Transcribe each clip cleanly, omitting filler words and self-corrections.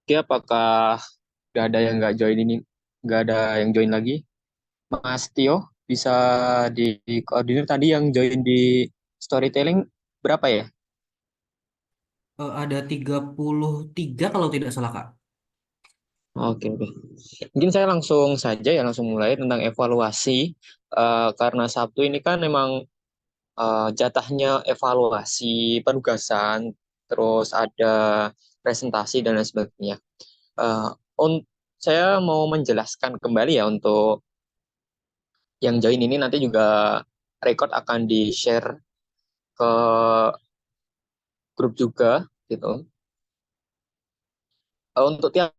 Oke, apakah nggak ada yang nggak join ini? Nggak ada yang join lagi? Mas Tio, bisa dikoordinir tadi yang join di storytelling berapa ya? Ada 33 kalau tidak salah, Kak. Oke, oke. Mungkin saya langsung saja ya, langsung mulai tentang evaluasi. Karena Sabtu ini kan memang jatahnya evaluasi penugasan, terus ada presentasi dan lain sebagainya. Eh, un- saya mau menjelaskan kembali ya untuk yang join ini nanti juga record akan di-share ke grup juga gitu. Untuk tiap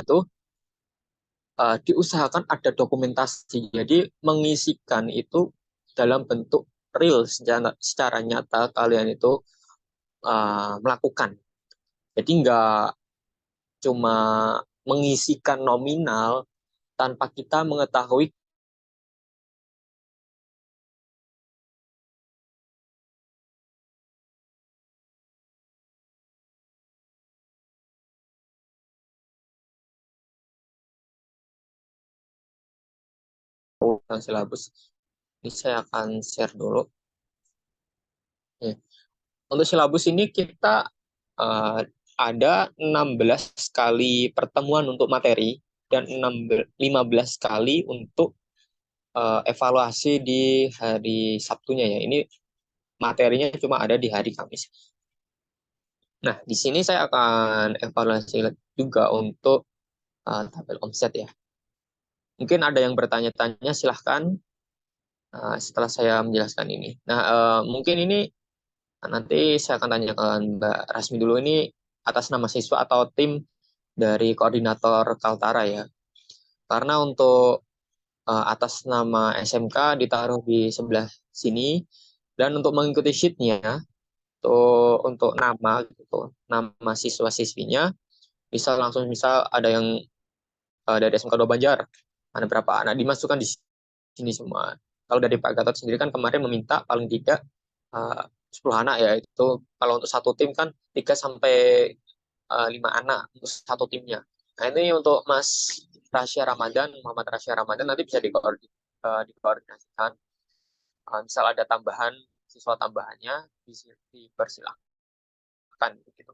tuh diusahakan ada dokumentasi. Jadi mengisikan itu dalam bentuk real secara nyata kalian itu melakukan. Jadi nggak cuma mengisikan nominal tanpa kita mengetahui silabus. Ini saya akan share dulu. Ya. Untuk silabus ini kita uh, ada 16 kali pertemuan untuk materi dan 15 kali untuk evaluasi di hari Sabtunya ya. Ini materinya cuma ada di hari Kamis. Nah, di sini saya akan evaluasi juga untuk tabel omset ya. Mungkin ada yang bertanya-tanya, silahkan setelah saya menjelaskan ini. Nah, mungkin ini nanti saya akan tanyakan Mbak Rasmi dulu ini atas nama siswa atau tim dari koordinator Kaltara ya. Karena untuk atas nama SMK ditaruh di sebelah sini dan untuk mengikuti sheet-nya untuk nama gitu, nama siswa-siswinya bisa langsung misal ada yang dari SMK Do Banjar, ada berapa anak dimasukkan di sini semua. Kalau dari Pak Gatot sendiri kan kemarin meminta paling tidak uh, 10 anak ya, itu kalau untuk satu tim kan 3 sampai 5 anak untuk satu timnya. Nah ini untuk Mas Rasya Ramadan, Muhammad Rasya Ramadan nanti bisa dikoordinasikan. Misal ada tambahan siswa tambahannya dipersilakan gitu.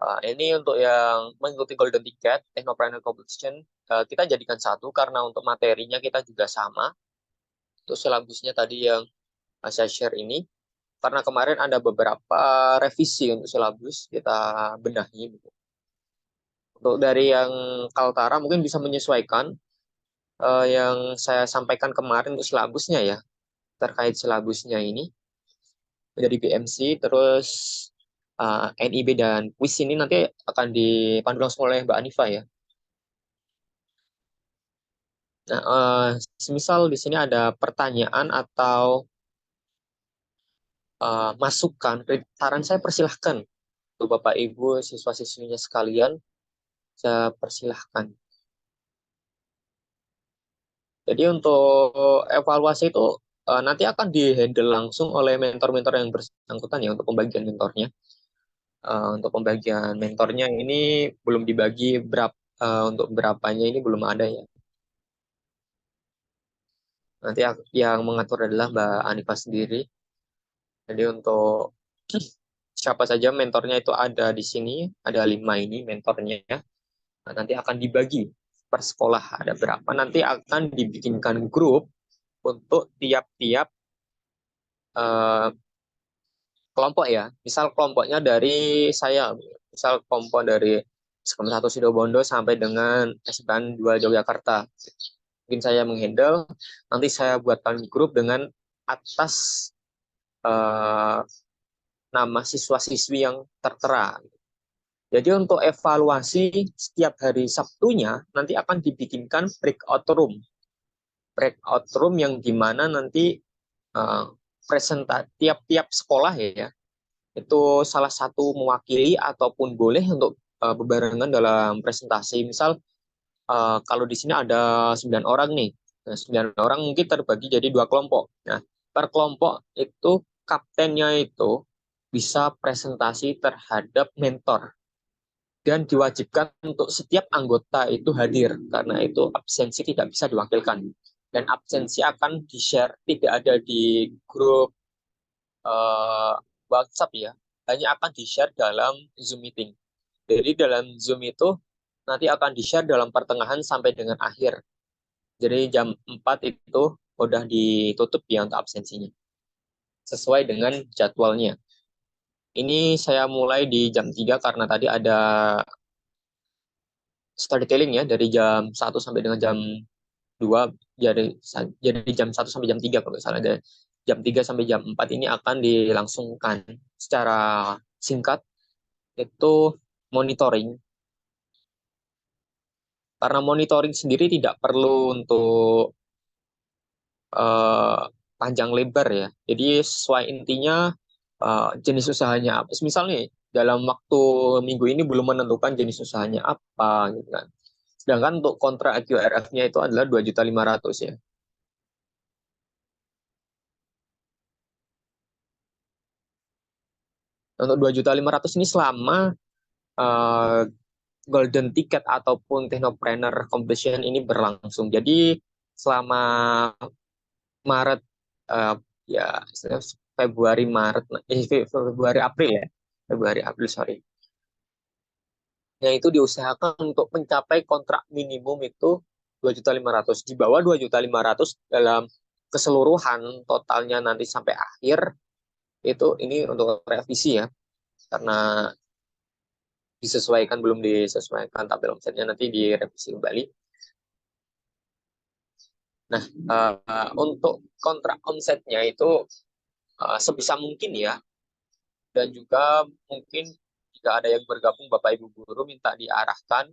Ini untuk yang mengikuti Golden Ticket, Technopreneur Competition, kita jadikan satu karena untuk materinya kita juga sama. Untuk silabusnya tadi yang saya share ini, karena kemarin ada beberapa revisi untuk silabus, kita benahi. Gitu. Untuk dari yang Kaltara mungkin bisa menyesuaikan yang saya sampaikan kemarin untuk silabusnya ya, terkait silabusnya ini dari BMC, terus NIB dan kuis ini nanti akan dipandu langsung oleh Mbak Anifa ya. Nah, semisal di sini ada pertanyaan atau masukan, saran saya persilahkan untuk Bapak Ibu siswa-siswinya sekalian, saya persilahkan. Jadi untuk evaluasi itu nanti akan dihandle langsung oleh mentor-mentor yang bersangkutan ya untuk pembagian mentornya. Untuk pembagian mentornya ini belum dibagi berapa untuk berapanya ini belum ada ya. Nanti yang mengatur adalah Mbak Anifa sendiri. Jadi untuk siapa saja mentornya itu ada di sini, ada 5 ini mentornya. Nah, nanti akan dibagi per sekolah ada berapa. Nanti akan dibikinkan grup untuk tiap-tiap eh, kelompok ya. Misal kelompoknya dari saya, misal kelompok dari SKM 1 Situbondo sampai dengan SKM 2 Yogyakarta. Mungkin saya menghandle, nanti saya buatkan grup dengan atas eh, nama siswa-siswi yang tertera. Jadi untuk evaluasi setiap hari Sabtunya nanti akan dibikinkan breakout room. Breakout room yang dimana nanti tiap-tiap sekolah ya itu salah satu mewakili ataupun boleh untuk bebarengan dalam presentasi. Misal kalau di sini ada 9 orang nih. Nah, 9 orang mungkin terbagi jadi dua kelompok. Nah, per kelompok itu kaptennya itu bisa presentasi terhadap mentor dan diwajibkan untuk setiap anggota itu hadir karena itu absensi tidak bisa diwakilkan dan absensi akan di-share, tidak ada di grup uh, WhatsApp ya, hanya akan di-share dalam Zoom meeting. Jadi dalam Zoom itu nanti akan di-share dalam pertengahan sampai dengan akhir. Jadi jam 4 itu udah ditutup ya untuk absensinya sesuai dengan jadwalnya. Ini saya mulai di jam 3 karena tadi ada storytelling ya dari jam 1 sampai dengan jam 2, jadi jam 1 sampai jam 3 kalau nggak salah. Dan jam 3 sampai jam 4 ini akan dilangsungkan secara singkat itu monitoring. Karena monitoring sendiri tidak perlu untuk eh, panjang lebar ya. Jadi sesuai intinya jenis usahanya apa. Misalnya dalam waktu minggu ini belum menentukan jenis usahanya apa gitu kan. Sedangkan untuk kontrak QRF-nya itu adalah 2.500.000 ya. Untuk 2.500.000 ini selama eh, golden ticket ataupun technopreneur competition ini berlangsung. Jadi selama Maret eh, ya Februari Maret Februari April ya. Februari April sorry. Yang itu diusahakan untuk mencapai kontrak minimum itu 2.500.000. Di bawah 2.500.000 dalam keseluruhan totalnya nanti sampai akhir itu ini untuk revisi ya. Karena disesuaikan belum disesuaikan tabel omsetnya nanti direvisi kembali. Nah, untuk kontrak omsetnya itu sebisa mungkin ya, dan juga mungkin jika ada yang bergabung Bapak Ibu guru minta diarahkan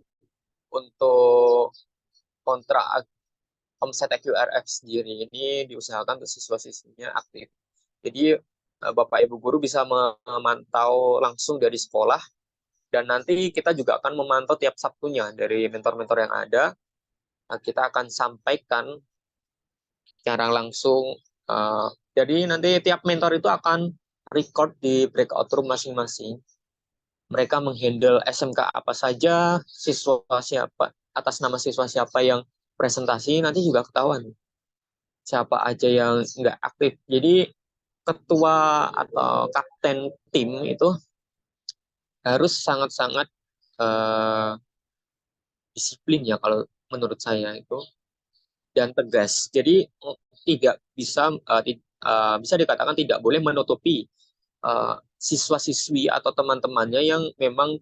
untuk kontrak omset EQRF sendiri ini diusahakan untuk siswa-siswinya aktif. Jadi Bapak Ibu guru bisa memantau langsung dari sekolah dan nanti kita juga akan memantau tiap Sabtunya dari mentor-mentor yang ada. Kita akan sampaikan secara langsung. Uh, jadi nanti tiap mentor itu akan record di breakout room masing-masing. Mereka menghandle SMK apa saja, siswa siapa, atas nama siswa siapa yang presentasi, nanti juga ketahuan siapa aja yang nggak aktif. Jadi ketua atau kapten tim itu harus sangat-sangat uh, disiplin ya kalau menurut saya itu dan tegas. Jadi tidak bisa bisa dikatakan tidak boleh menutupi siswa-siswi atau teman-temannya yang memang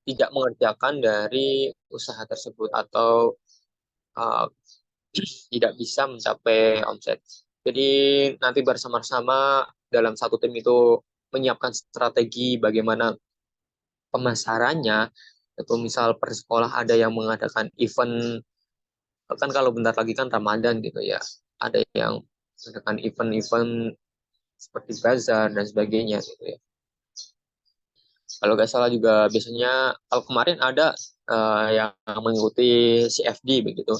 tidak mengerjakan dari usaha tersebut atau uh, tidak bisa mencapai omset. Jadi nanti bersama-sama dalam satu tim itu menyiapkan strategi bagaimana pemasarannya. Itu misal per sekolah ada yang mengadakan event, kan kalau bentar lagi kan Ramadan gitu ya. Ada yang mengadakan event-event seperti bazar dan sebagainya gitu ya. Kalau nggak salah juga biasanya kalau kemarin ada yang mengikuti CFD begitu.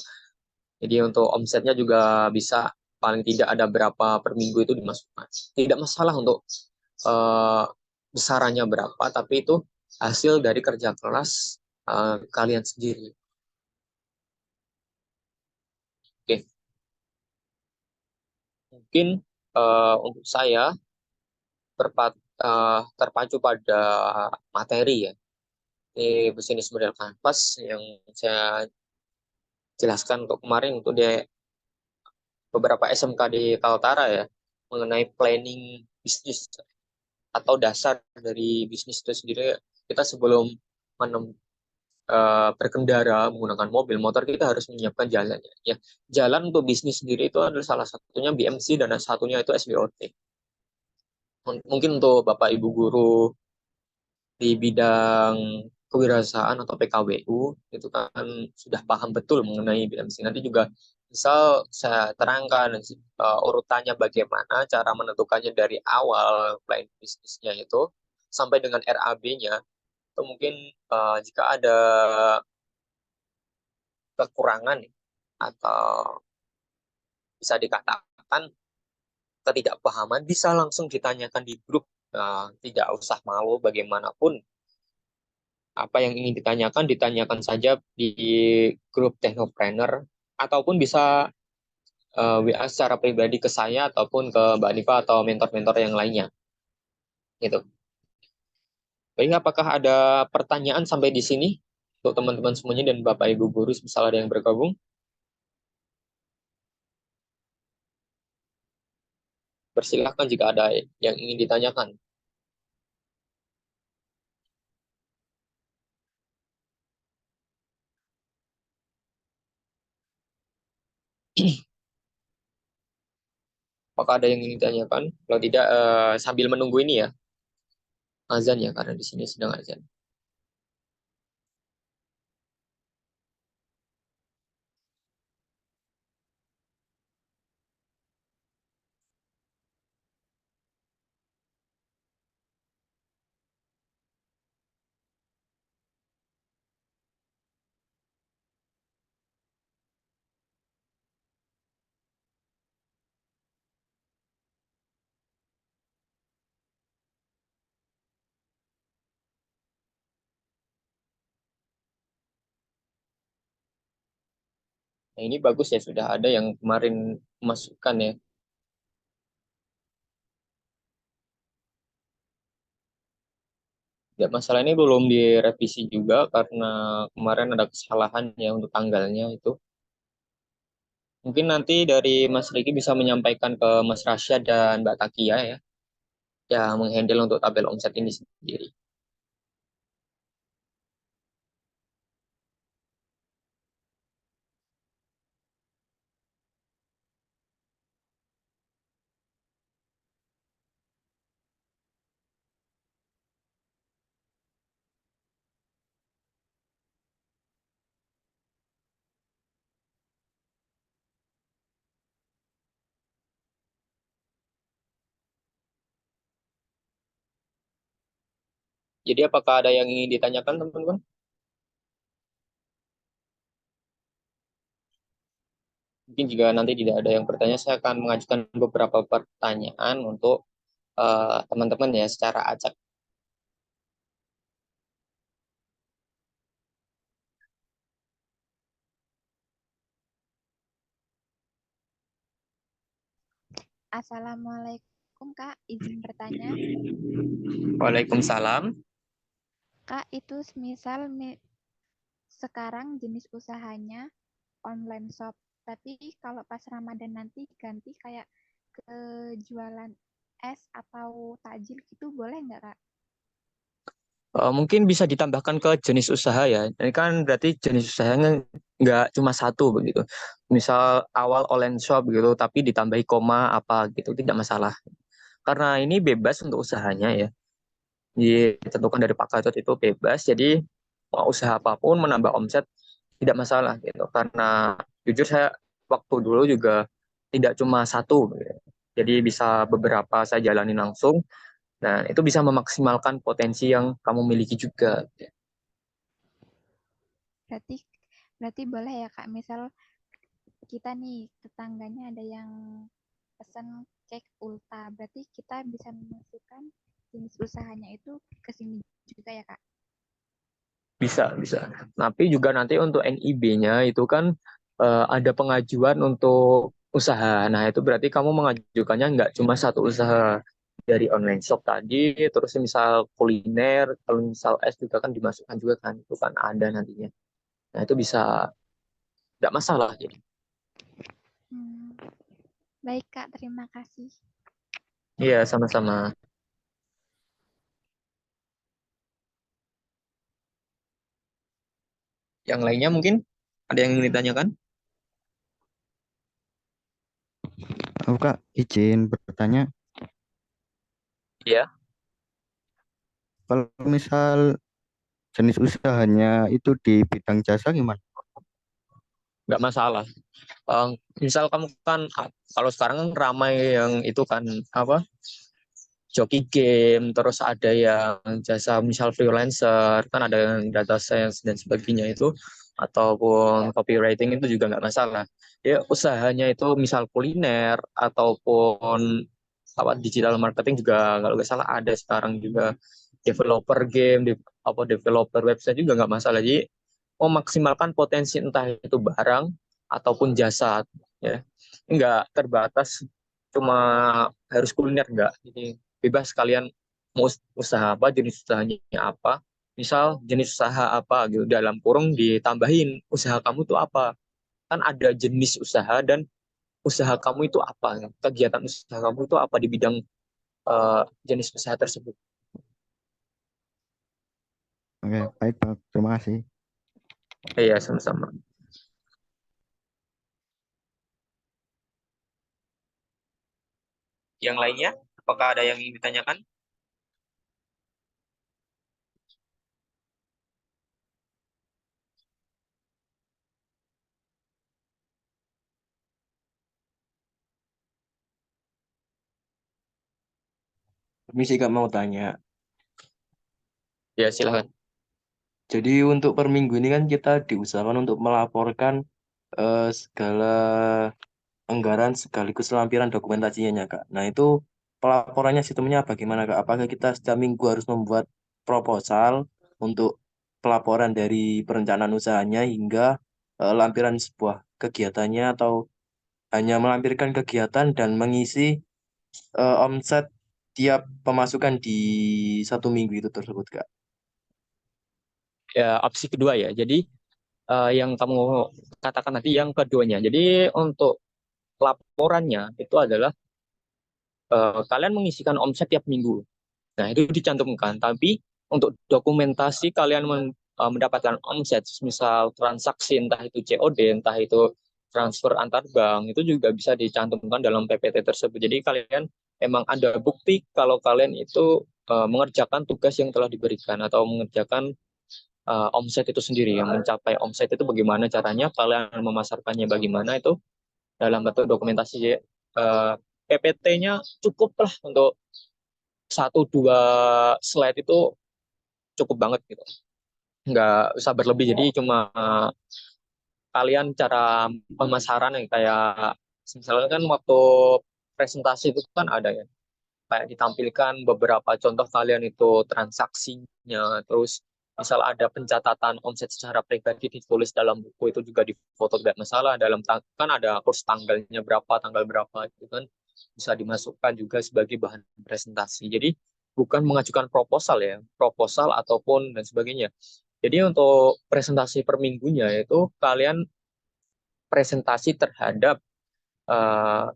Jadi untuk omsetnya juga bisa paling tidak ada berapa per minggu itu dimasukkan. Tidak masalah untuk uh, besarannya berapa, tapi itu hasil dari kerja keras kalian sendiri. Oke, mungkin untuk saya terpacu pada materi ya. Ini bisnis model kanvas yang saya jelaskan untuk kemarin untuk di beberapa SMK di Kaltara ya mengenai planning bisnis atau dasar dari bisnis itu sendiri. Kita sebelum berkendara menggunakan mobil motor kita harus menyiapkan jalannya ya. Jalan untuk bisnis sendiri itu adalah salah satunya BMC dan satunya itu SBOT. Mungkin untuk Bapak Ibu guru di bidang kewirausahaan atau PKWU itu kan sudah paham betul mengenai BMC. Nanti juga misal saya terangkan urutannya bagaimana cara menentukannya dari awal plan bisnisnya itu sampai dengan RAB-nya. Atau mungkin jika ada kekurangan atau bisa dikatakan ketidakpahaman bisa langsung ditanyakan di grup. Tidak usah malu bagaimanapun apa yang ingin ditanyakan saja di grup Technopreneur ataupun bisa WA secara pribadi ke saya ataupun ke Mbak Nifa atau mentor-mentor yang lainnya gitu. Baik, apakah ada pertanyaan sampai di sini untuk teman-teman semuanya dan Bapak Ibu guru misal ada yang bergabung? Persilahkan jika ada yang ingin ditanyakan. Apakah ada yang ingin ditanyakan? Kalau tidak, sambil menunggu ini ya, azan ya, karena di sini sedang azan. Nah, ini bagus ya, sudah ada yang kemarin masukkan ya. Ya, masalah ini belum direvisi juga karena kemarin ada kesalahan ya untuk tanggalnya itu. Mungkin nanti dari Mas Riki bisa menyampaikan ke Mas Rasya dan Mbak Takia ya, yang menghandle untuk tabel omset ini sendiri. Jadi apakah ada yang ingin ditanyakan teman-teman? Mungkin jika nanti tidak ada yang bertanya, saya akan mengajukan beberapa pertanyaan untuk teman-teman ya secara acak. Assalamualaikum Kak, izin bertanya. Waalaikumsalam. Kak, itu misal sekarang jenis usahanya online shop, tapi kalau pas Ramadan nanti ganti kayak ke jualan es atau takjil gitu boleh nggak Kak? Mungkin bisa ditambahkan ke jenis usaha ya. Ini kan berarti jenis usahanya nggak cuma satu begitu. Misal awal online shop gitu, tapi ditambahi koma apa gitu, tidak masalah. Karena ini bebas untuk usahanya ya. Ditentukan dari Pak Gatot itu bebas. Jadi mau usaha apapun menambah omset tidak masalah gitu. Karena jujur saya waktu dulu juga tidak cuma satu, gitu. Jadi bisa beberapa saya jalani langsung. Nah, itu bisa memaksimalkan potensi yang kamu miliki juga. Berarti berarti boleh ya Kak, misal kita nih tetangganya ada yang pesan cake ulta, berarti kita bisa memasukkan jenis usahanya itu ke sini juga ya Kak? Bisa, bisa. Tapi juga nanti untuk NIB-nya itu kan ada pengajuan untuk usaha. Nah, itu berarti kamu mengajukannya nggak cuma satu usaha dari online shop tadi, terus misal kuliner, kalau misal es juga kan dimasukkan juga kan, itu kan ada nantinya. Nah, itu bisa, nggak masalah. Jadi. Hmm, baik Kak, terima kasih. Iya, sama-sama. Yang lainnya mungkin ada yang ingin ditanyakan? Aku Kak, izin bertanya, Iya, kalau misal jenis usahanya itu di bidang jasa gimana? nggak masalah. Misal kamu kan, kalau sekarang kan ramai yang itu kan, apa? joki game, terus ada yang jasa misal freelancer, kan ada yang data science dan sebagainya itu, ataupun copywriting itu juga nggak masalah. Ya usahanya itu misal kuliner ataupun apa digital marketing juga kalau nggak salah ada sekarang juga developer game, developer website juga nggak masalah. Jadi memaksimalkan potensi entah itu barang ataupun jasa ya nggak terbatas cuma harus kuliner nggak. Jadi bebas kalian mau usaha apa, jenis usahanya apa, misal jenis usaha apa gitu dalam kurung ditambahin usaha kamu tuh apa, kan ada jenis usaha dan usaha kamu itu apa, kegiatan usaha kamu itu apa di bidang jenis usaha tersebut. Oke, baik Bang. Terima kasih. Iya sama-sama. Yang lainnya apakah ada yang ingin ditanyakan? Permisi Kak, mau tanya. Ya silahkan. Jadi untuk per minggu ini kan kita diusahakan untuk melaporkan segala anggaran sekaligus lampiran dokumentasinya ya, Kak. Nah itu pelaporannya sistemnya bagaimana Kak? Apakah kita setiap minggu harus membuat proposal untuk pelaporan dari perencanaan usahanya hingga lampiran sebuah kegiatannya, atau hanya melampirkan kegiatan dan mengisi omset tiap pemasukan di satu minggu itu tersebut Kak? Ya opsi kedua ya. Jadi yang kamu katakan nanti yang keduanya. Jadi untuk laporannya itu adalah kalian mengisikan omset tiap minggu. Nah, itu dicantumkan. Tapi untuk dokumentasi kalian mendapatkan omset, misal transaksi entah itu COD, entah itu transfer antar bank, itu juga bisa dicantumkan dalam PPT tersebut. Jadi kalian emang ada bukti kalau kalian itu mengerjakan tugas yang telah diberikan atau mengerjakan omset itu sendiri. Yang mencapai omset itu bagaimana caranya, kalian memasarkannya bagaimana, itu dalam bentuk dokumentasi. PPT-nya cukup lah untuk satu dua slide itu cukup banget gitu, nggak usah berlebih. Jadi cuma kalian cara pemasaran yang kayak misalnya kan waktu presentasi itu kan ada ya kayak ditampilkan beberapa contoh kalian itu transaksinya, terus misal ada pencatatan omset secara pribadi ditulis dalam buku, itu juga difoto tidak masalah. Kan ada kurs tanggalnya berapa, tanggal berapa itu kan bisa dimasukkan juga sebagai bahan presentasi. Jadi bukan mengajukan proposal ya, proposal ataupun dan sebagainya. Jadi untuk presentasi per minggunya itu kalian presentasi terhadap uh,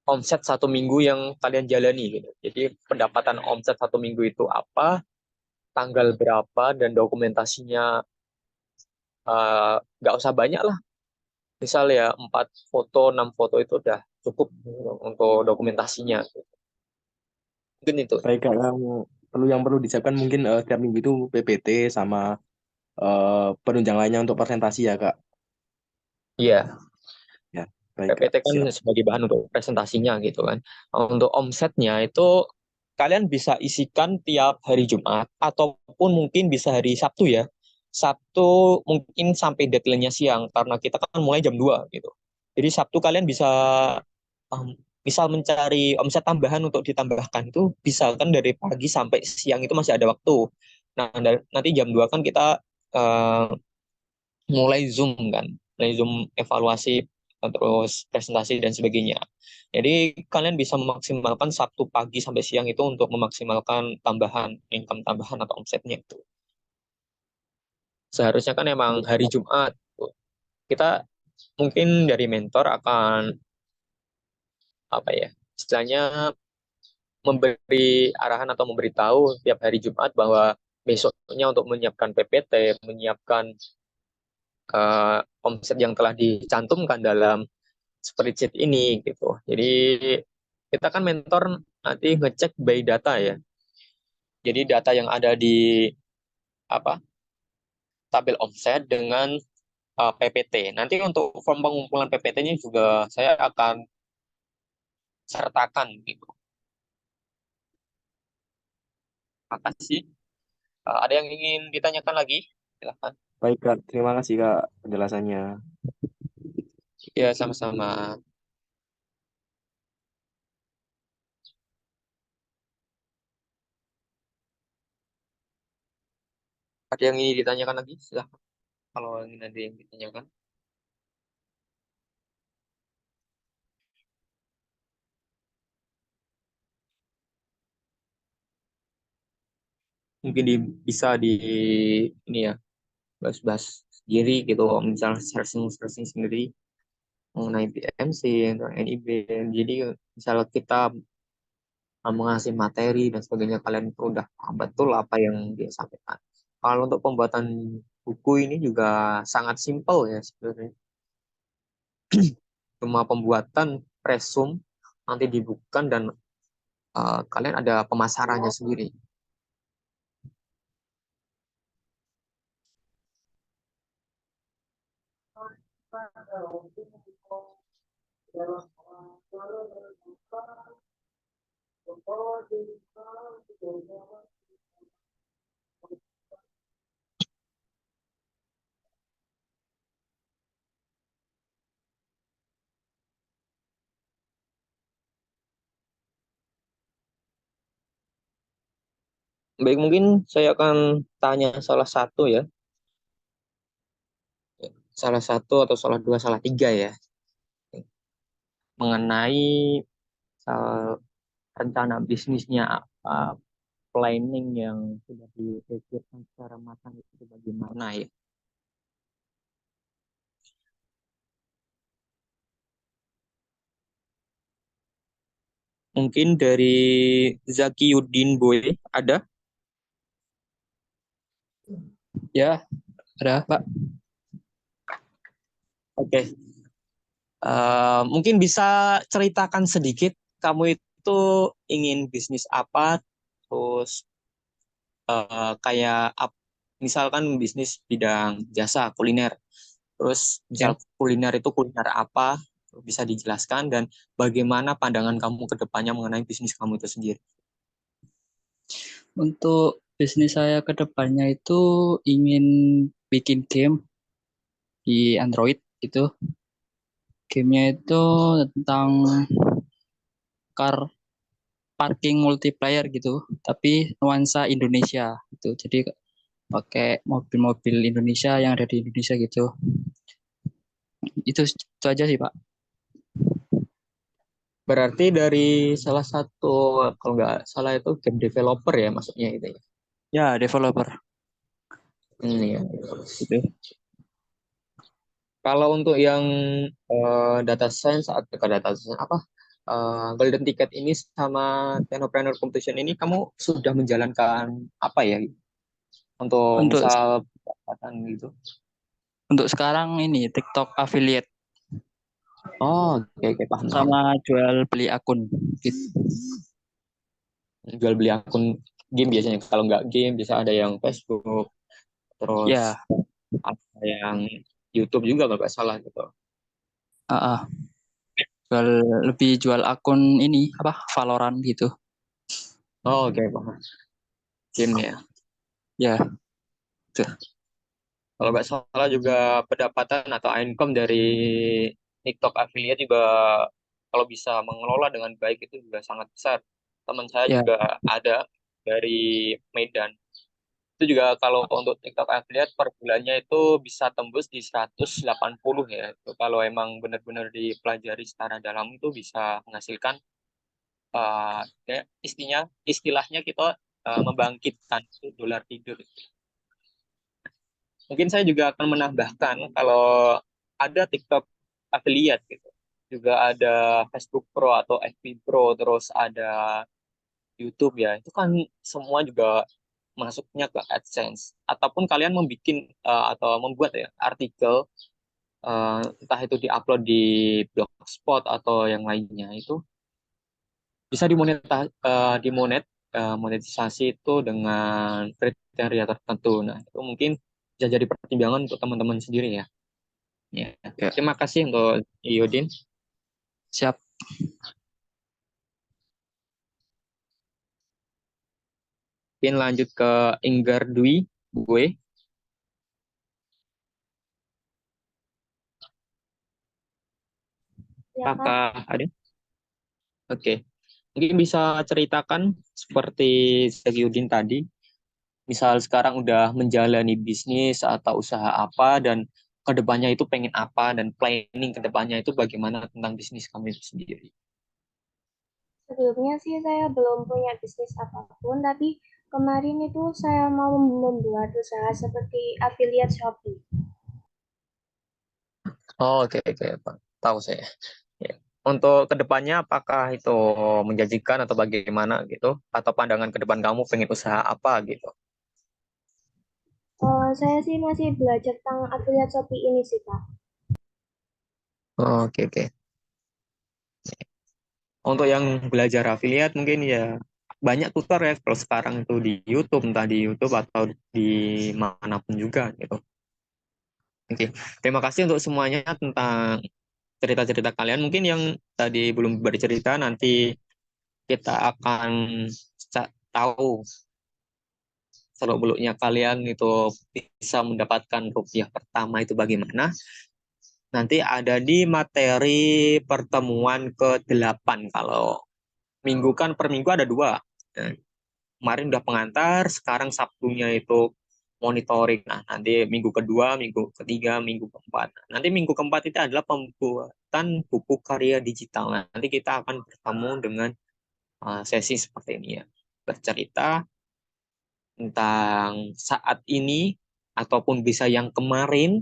omset satu minggu yang kalian jalani gitu. Jadi pendapatan omset satu minggu itu apa, tanggal berapa, dan dokumentasinya nggak usah banyak lah. Misal ya 4 foto, 6 foto itu udah cukup gitu, untuk dokumentasinya. Mungkin itu. Baik Kak, yang perlu disiapkan mungkin setiap minggu itu PPT sama penunjang lainnya untuk presentasi ya Kak. Iya, Ya, baik Kak, PPT kan siap. sebagai bahan untuk presentasinya gitu kan. Untuk omsetnya itu kalian bisa isikan tiap hari Jumat ataupun mungkin bisa hari Sabtu ya. Sabtu mungkin sampai deadline-nya siang karena kita kan mulai jam 2 gitu. Jadi Sabtu kalian bisa misal mencari omset tambahan untuk ditambahkan itu bisa kan dari pagi sampai siang itu masih ada waktu. Nah, nanti jam 2 kan kita eh, mulai Zoom kan, mulai Zoom evaluasi terus presentasi dan sebagainya. Jadi kalian bisa memaksimalkan Sabtu pagi sampai siang itu untuk memaksimalkan tambahan income tambahan atau omsetnya itu. Seharusnya kan emang hari Jumat tuh, kita mungkin dari mentor akan apa ya istilahnya memberi arahan atau memberitahu tiap hari Jumat bahwa besoknya untuk menyiapkan PPT, menyiapkan omset yang telah dicantumkan dalam spreadsheet ini gitu. Jadi kita kan mentor nanti ngecek by data ya. Jadi data yang ada di apa tabel omset dengan PPT. Nanti untuk form pengumpulan PPT-nya juga saya akan sertakan gitu. Makasih. Ada yang ingin ditanyakan lagi? Silakan. Baik, Kak. Terima kasih, Kak, penjelasannya. Ya, sama-sama. Ada yang ingin ditanyakan lagi? Silakan. Kalau ingin ada yang ditanyakan. Mungkin bisa di ini ya, bahas-bahas sendiri gitu, misalnya searching sendiri mengenai PMC atau NIB. Jadi misalnya kita mengasih materi dan sebagainya, kalian itu udah paham betul apa yang dia sampaikan. Kalau untuk pembuatan buku ini juga sangat simpel ya sebenarnya. Cuma pembuatan presum nanti dibukukan dan kalian ada pemasarannya sendiri. Baik, mungkin saya akan tanya salah satu ya, salah satu atau salah dua, salah tiga ya, mengenai rencana bisnisnya apa, planning yang sudah dipikirkan secara matang itu bagaimana ya. Mungkin dari Zakiyuddin Boy ada? Ya, ada Pak. Oke. Mungkin bisa ceritakan sedikit kamu itu ingin bisnis apa, terus kayak misalkan bisnis bidang jasa kuliner, terus Ya, misal kuliner itu kuliner apa, bisa dijelaskan, dan bagaimana pandangan kamu ke depannya mengenai bisnis kamu itu sendiri. untuk bisnis saya ke depannya itu ingin bikin game di Android gitu. Gamenya itu tentang car parking multiplayer gitu, tapi nuansa Indonesia gitu. Jadi pakai mobil-mobil Indonesia yang ada di Indonesia gitu. Itu aja sih, Pak. Berarti dari salah satu, kalau nggak salah itu game developer ya maksudnya itu ya. Ya, developer Ya. gitu. Kalau untuk yang data science atau ke data science apa, golden ticket ini sama technopreneur competition ini, kamu sudah menjalankan apa ya untuk Untuk misal pendapatan gitu? untuk sekarang ini TikTok affiliate Oh, oke, oke, paham, paham. sama jual beli akun gitu. Jual beli akun game biasanya. Kalau nggak game bisa ada yang Facebook, terus Ya, ada yang YouTube juga kalau nggak salah gitu. uh, uh, jual lebih jual akun ini apa Valorant gitu. Oh, oke, paham. Game ya. Ya, tuh. Kalau nggak salah juga pendapatan atau income dari TikTok affiliate juga kalau bisa mengelola dengan baik itu juga sangat besar. Teman saya Ya, juga ada dari Medan. Itu juga kalau untuk TikTok affiliate per bulannya itu bisa tembus di 180 ya. Itu kalau emang benar-benar dipelajari secara dalam itu bisa menghasilkan kayak istilahnya kita membangkitkan dolar tidur. Mungkin saya juga akan menambahkan kalau ada TikTok affiliate gitu. Juga ada Facebook Pro atau FB Pro, terus ada YouTube ya. Itu kan semua juga masuknya ke AdSense. Ataupun kalian atau membuat ya artikel, entah itu diupload di Blogspot atau yang lainnya, itu bisa monetisasi itu dengan kriteria tertentu. Nah, itu mungkin bisa jadi pertimbangan untuk teman-teman sendiri ya. Ya. ya, Terima kasih untuk Yudin. siap. Mungkin lanjut ke Inggar Dwi, gue. Ya, Kak. Apakah ada? Oke. Mungkin bisa ceritakan seperti Zakiuddin tadi, misal sekarang udah menjalani bisnis atau usaha apa dan kedepannya itu pengen apa dan planning kedepannya itu bagaimana tentang bisnis kamu itu sendiri. Sebelumnya sih saya belum punya bisnis apapun, tapi kemarin itu saya mau membuat usaha seperti affiliate Shopee. Oh, oke oke Pak. Tahu saya. Ya. Untuk kedepannya apakah itu menjanjikan atau bagaimana gitu? Atau pandangan ke depan kamu pengen usaha apa gitu? Saya sih masih belajar tentang affiliate Shopee ini sih, Kak. Oh, oke oke. Untuk yang belajar affiliate mungkin ya banyak tutor ya kalau sekarang itu di YouTube, entah di YouTube atau di manapun juga gitu. Oke, terima kasih untuk semuanya tentang cerita-cerita kalian. Mungkin yang tadi belum bercerita nanti kita akan tahu seluk-beluknya kalian itu bisa mendapatkan rupiah pertama itu bagaimana. Nanti ada di materi pertemuan ke-8. Kalau minggu kan per minggu ada 2. Nah, kemarin udah pengantar, sekarang Sabtunya itu monitoring. Nah, nanti minggu kedua, minggu ketiga, minggu keempat. Nanti minggu keempat itu adalah pembuatan buku karya digital. Nah, nanti kita akan bertemu dengan sesi seperti ini ya. Bercerita tentang saat ini, ataupun bisa yang kemarin,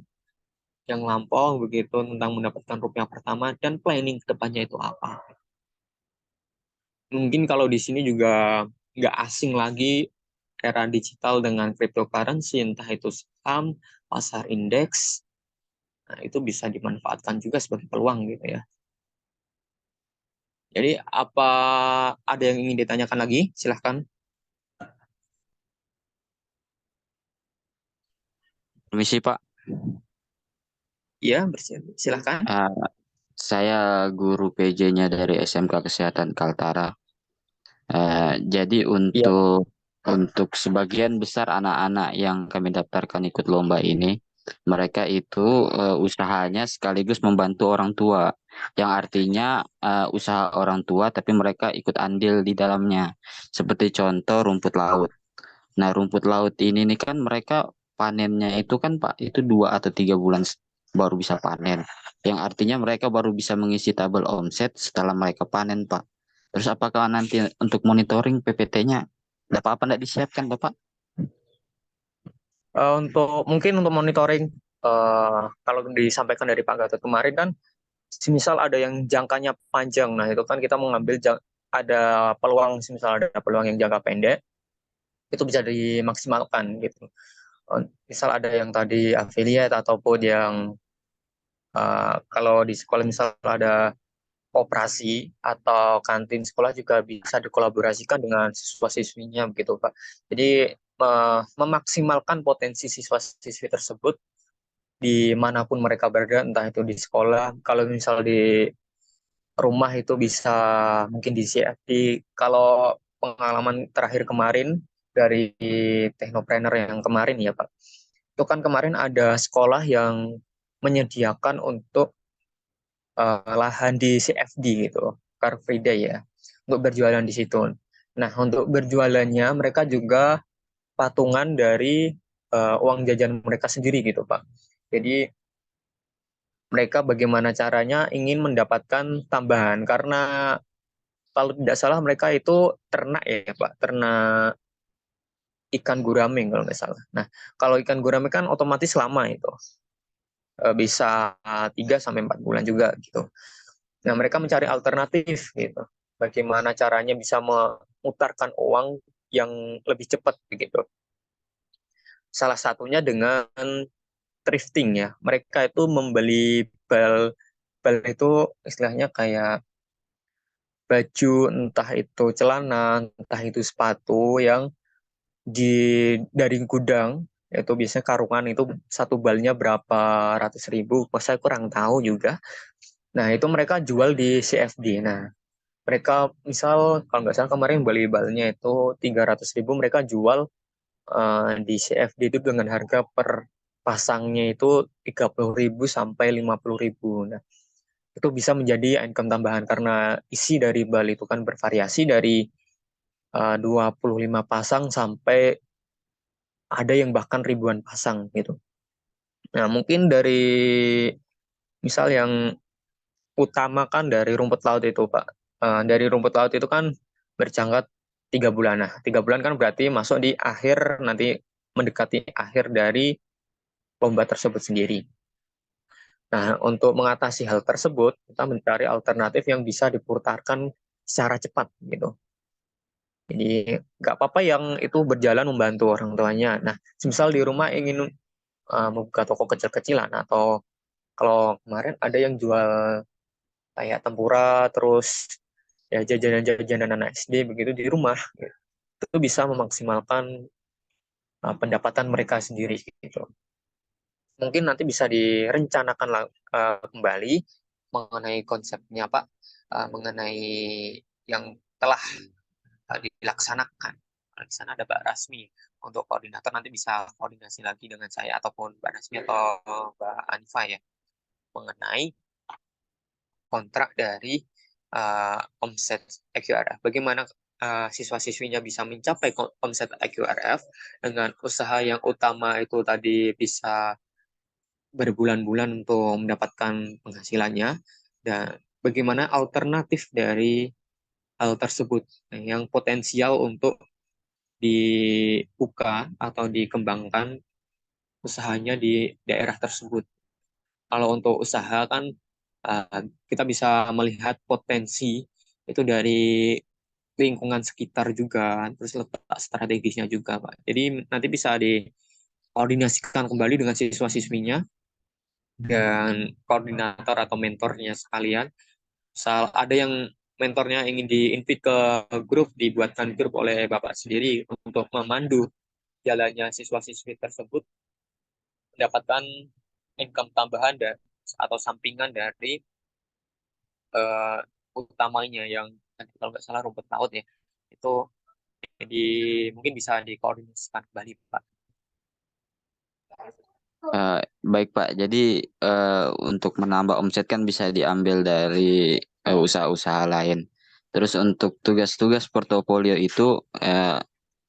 yang lampau begitu, tentang mendapatkan rupiah pertama, dan planning ke depannya itu apa. Mungkin kalau di sini juga nggak asing lagi era digital dengan cryptocurrency, entah itu saham, pasar indeks, nah itu bisa dimanfaatkan juga sebagai peluang gitu ya. Jadi apa ada yang ingin ditanyakan lagi? Silahkan. Permisi Pak, Ya, silahkan. saya guru PJ-nya dari SMK Kesehatan Kaltara. Jadi Iya. untuk sebagian besar anak-anak yang kami daftarkan ikut lomba ini, mereka itu usahanya sekaligus membantu orang tua, yang artinya usaha orang tua tapi mereka ikut andil di dalamnya. Seperti contoh rumput laut. Nah, rumput laut ini nih kan mereka panennya itu kan Pak, itu 2 atau 3 bulan baru bisa panen. Yang artinya mereka baru bisa mengisi tabel omset setelah mereka panen Pak. Terus apakah nanti untuk monitoring PPT-nya ada apa-apa enggak disiapkan Bapak? Mungkin untuk monitoring, kalau disampaikan dari Pak Gatot kemarin kan, semisal ada yang jangkanya panjang, nah itu kan kita mengambil ada peluang, semisal ada peluang yang jangka pendek, itu bisa dimaksimalkan gitu. Misal ada yang tadi affiliate ataupun yang kalau di sekolah misal ada operasi atau kantin sekolah juga bisa dikolaborasikan dengan siswa-siswinya begitu Pak. Jadi memaksimalkan potensi siswa-siswi tersebut dimanapun mereka berada, entah itu di sekolah, kalau misal di rumah itu bisa mungkin di CFD. Kalau pengalaman terakhir kemarin dari Technopreneur yang kemarin ya Pak, itu kan kemarin ada sekolah yang menyediakan untuk lahan di CFD gitu, Car Free Day ya, untuk berjualan di situ. Nah, untuk berjualannya mereka juga patungan dari uang jajan mereka sendiri gitu Pak. Jadi mereka bagaimana caranya ingin mendapatkan tambahan, karena kalau tidak salah mereka itu ternak ya Pak, ternak ikan gurame kalau nggak salah. Nah, kalau ikan gurame kan otomatis lama itu, bisa 3 sampai 4 bulan juga gitu. Nah, mereka mencari alternatif gitu. Bagaimana caranya bisa memutarkan uang yang lebih cepat begitu. Salah satunya dengan thrifting ya. Mereka itu membeli bal itu istilahnya kayak baju, entah itu celana, entah itu sepatu yang dari gudang, itu biasanya karungan itu satu balnya berapa ratus ribu, saya kurang tahu juga. Nah, itu mereka jual di CFD. Nah, Mereka misal kalau nggak salah kemarin Bali balnya itu 300.000, mereka jual di CFD itu dengan harga per pasangnya itu 30.000 sampai 50.000. Nah, itu bisa menjadi income tambahan karena isi dari bal itu kan bervariasi dari 25 pasang sampai ada yang bahkan ribuan pasang gitu. Nah, mungkin dari misal yang utama kan dari rumput laut itu, Pak. Dari rumput laut itu kan berjangka 3 bulan. Nah, 3 bulan kan berarti masuk di akhir, nanti mendekati akhir dari lomba tersebut sendiri. Nah, untuk mengatasi hal tersebut, kita mencari alternatif yang bisa diputarkan secara cepat gitu. Jadi nggak apa-apa yang itu berjalan membantu orang tuanya. Nah, misal di rumah ingin membuka toko kecil-kecilan, atau kalau kemarin ada yang jual kayak tempura, terus ya jajanan-jajanan anak SD begitu di rumah, gitu. Itu bisa memaksimalkan pendapatan mereka sendiri gitu. Mungkin nanti bisa direncanakan kembali mengenai konsepnya, Pak, mengenai yang telah dilaksanakan. Di sana ada Mbak Rasmi untuk koordinator, nanti bisa koordinasi lagi dengan saya ataupun Mbak Rasmi atau Mbak Anifa ya, mengenai kontrak dari omset EQRF. Bagaimana siswa-siswinya bisa mencapai omset EQRF dengan usaha yang utama itu tadi bisa berbulan-bulan untuk mendapatkan penghasilannya, dan bagaimana alternatif dari hal tersebut yang potensial untuk dibuka atau dikembangkan usahanya di daerah tersebut. Kalau untuk usaha kan kita bisa melihat potensi itu dari lingkungan sekitar juga, terus letak strategisnya juga, Pak. Jadi nanti bisa dikoordinasikan kembali dengan siswa-siswinya dan koordinator atau mentornya sekalian. Misal ada yang mentornya ingin di-invite ke grup, dibuatkan grup oleh Bapak sendiri untuk memandu jalannya siswa-siswi tersebut mendapatkan income tambahan atau sampingan dari uh, utamanya yang kalau nggak salah rumput laut ya, itu jadi mungkin bisa dikoordinasikan kembali, Pak. Baik Pak, jadi untuk menambah omset kan bisa diambil dari usaha-usaha lain. Terus untuk tugas-tugas portofolio itu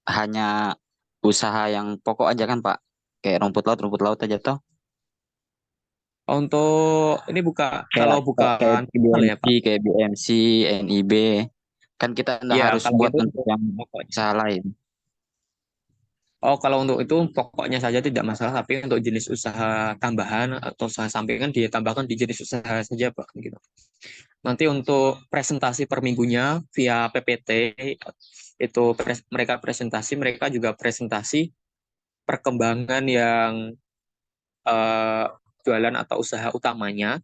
hanya usaha yang pokok aja kan Pak? Kayak rumput laut aja toh? Untuk ini Kayak kalau kayak bukan hal ya, BMC, Pak. kayak BMC, NIB, kan kita nggak Ya, harus kalau buat itu untuk yang pokoknya. usaha lain. Oh, kalau untuk itu pokoknya saja tidak masalah, tapi untuk jenis usaha tambahan atau usaha sampingan ditambahkan di jenis usaha saja, Pak. Gitu. Nanti untuk presentasi per minggunya via PPT itu mereka presentasi, mereka juga presentasi perkembangan yang eh, jualan atau usaha utamanya.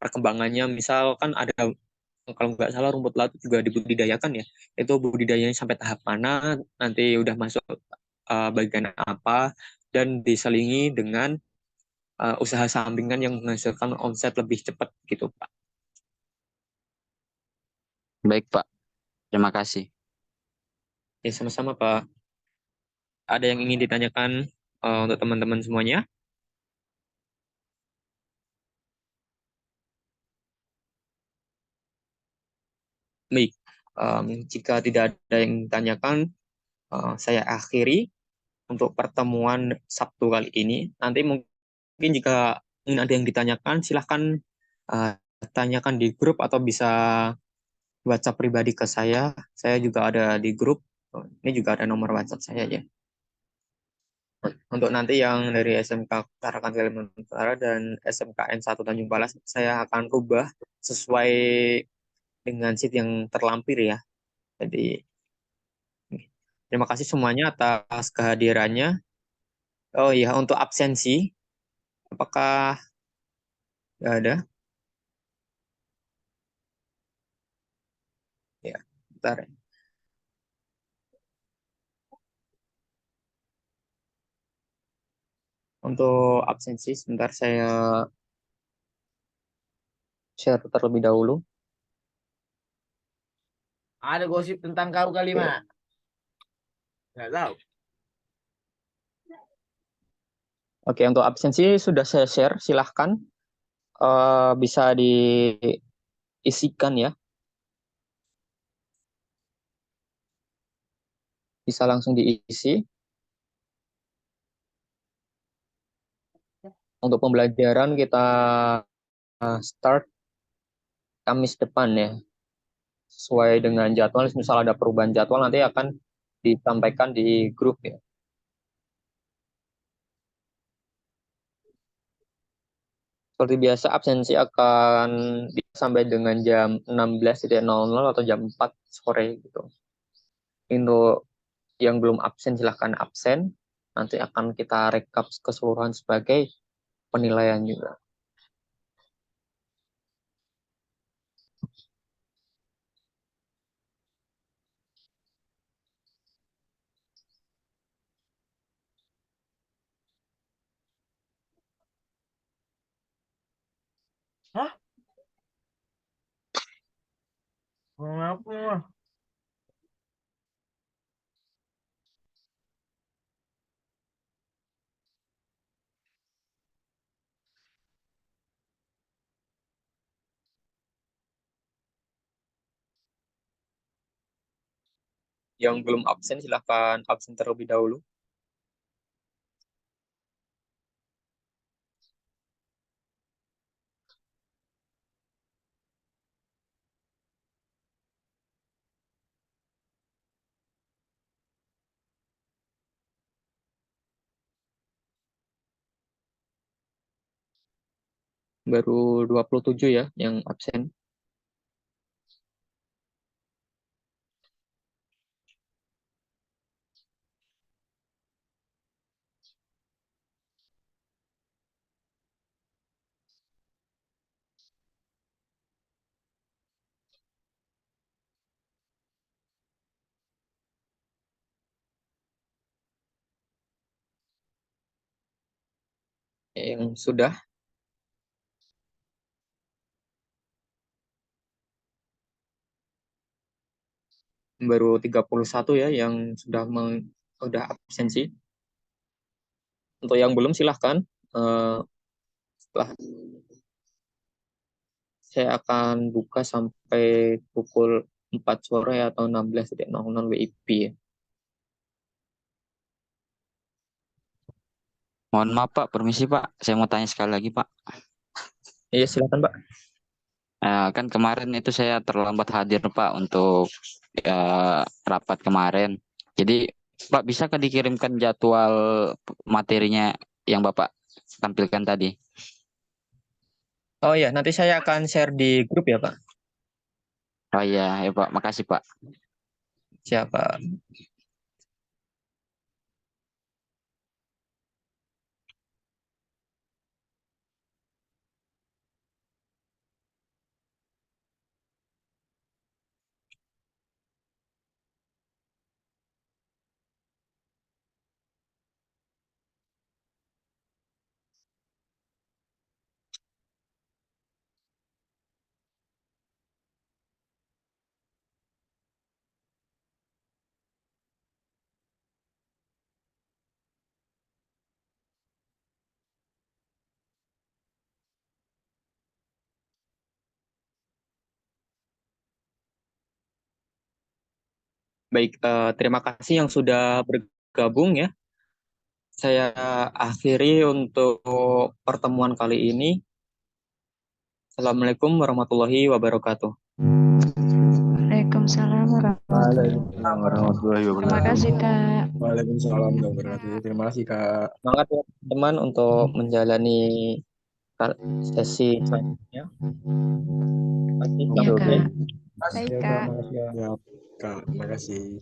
Perkembangannya misal kan ada, kalau nggak salah rumput laut juga dibudidayakan ya. Itu budidayanya sampai tahap mana, nanti udah masuk bagian apa, dan diselingi dengan usaha sampingan yang menghasilkan omset lebih cepat gitu, Pak. Baik Pak, terima kasih. Ya, sama-sama, Pak. Ada yang ingin ditanyakan untuk teman-teman semuanya? Baik, jika tidak ada yang ditanyakan, saya akhiri untuk pertemuan Sabtu kali ini. Nanti mungkin jika ingin ada yang ditanyakan, silahkan uh, tanyakan di grup atau bisa WhatsApp pribadi ke saya. Saya juga ada di grup. Ini juga ada nomor WhatsApp saya ya. Untuk nanti yang dari SMK Tarakan Kalimantan Utara dan SMKN 1 Tanjung Palas, saya akan rubah sesuai dengan seat yang terlampir ya. Jadi terima kasih semuanya atas kehadirannya. Oh iya, untuk absensi, apakah nggak ada? Ya, bentar. Untuk absensi, sebentar saya share terlebih dahulu. Ada gosip tentang kau kali, Oke. Mak? Nggak tahu. Oke, untuk absensi sudah saya share, silahkan bisa diisikan ya, bisa langsung diisi. Untuk pembelajaran kita start Kamis depan ya, sesuai dengan jadwal. Misal ada perubahan jadwal nanti akan disampaikan di grup ya. Seperti biasa absensi akan sampai dengan jam 16.00 atau jam 4 sore gitu. Untuk yang belum absen silahkan absen. Nanti akan kita rekap keseluruhan sebagai penilaian juga. Hah? Kenapa? Yang belum absen silahkan absen terlebih dahulu. Baru 27 ya yang absen. Yang sudah baru 31 ya yang sudah absensi. Untuk yang belum silahkan setelah saya akan buka sampai pukul 4 sore atau 16.00 WIB ya. Mohon maaf Pak, permisi Pak. Saya mau tanya sekali lagi Pak. Iya silakan Pak. Kan kemarin itu saya terlambat hadir Pak untuk rapat kemarin. Jadi Pak bisakah dikirimkan jadwal materinya yang Bapak tampilkan tadi? Oh ya, nanti saya akan share di grup ya Pak. Oh iya, ya Pak. Makasih Pak. Siapa? Baik, terima kasih yang sudah bergabung ya. Saya akhiri untuk pertemuan kali ini. Assalamualaikum warahmatullahi wabarakatuh. Waalaikumsalam warahmatullahi Waalaikumsalam warahmatullahi wabarakatuh. Terima wabarakatuh. kasih, Kak. Waalaikumsalam warahmatullahi wabarakatuh. Terima kasih Kak. Semangat ya teman-teman untuk menjalani sesi selanjutnya. Pasti Ya, sampai Kak. Baik, Ya Kak, Kak. makasih ya. Ya Kak, makasih.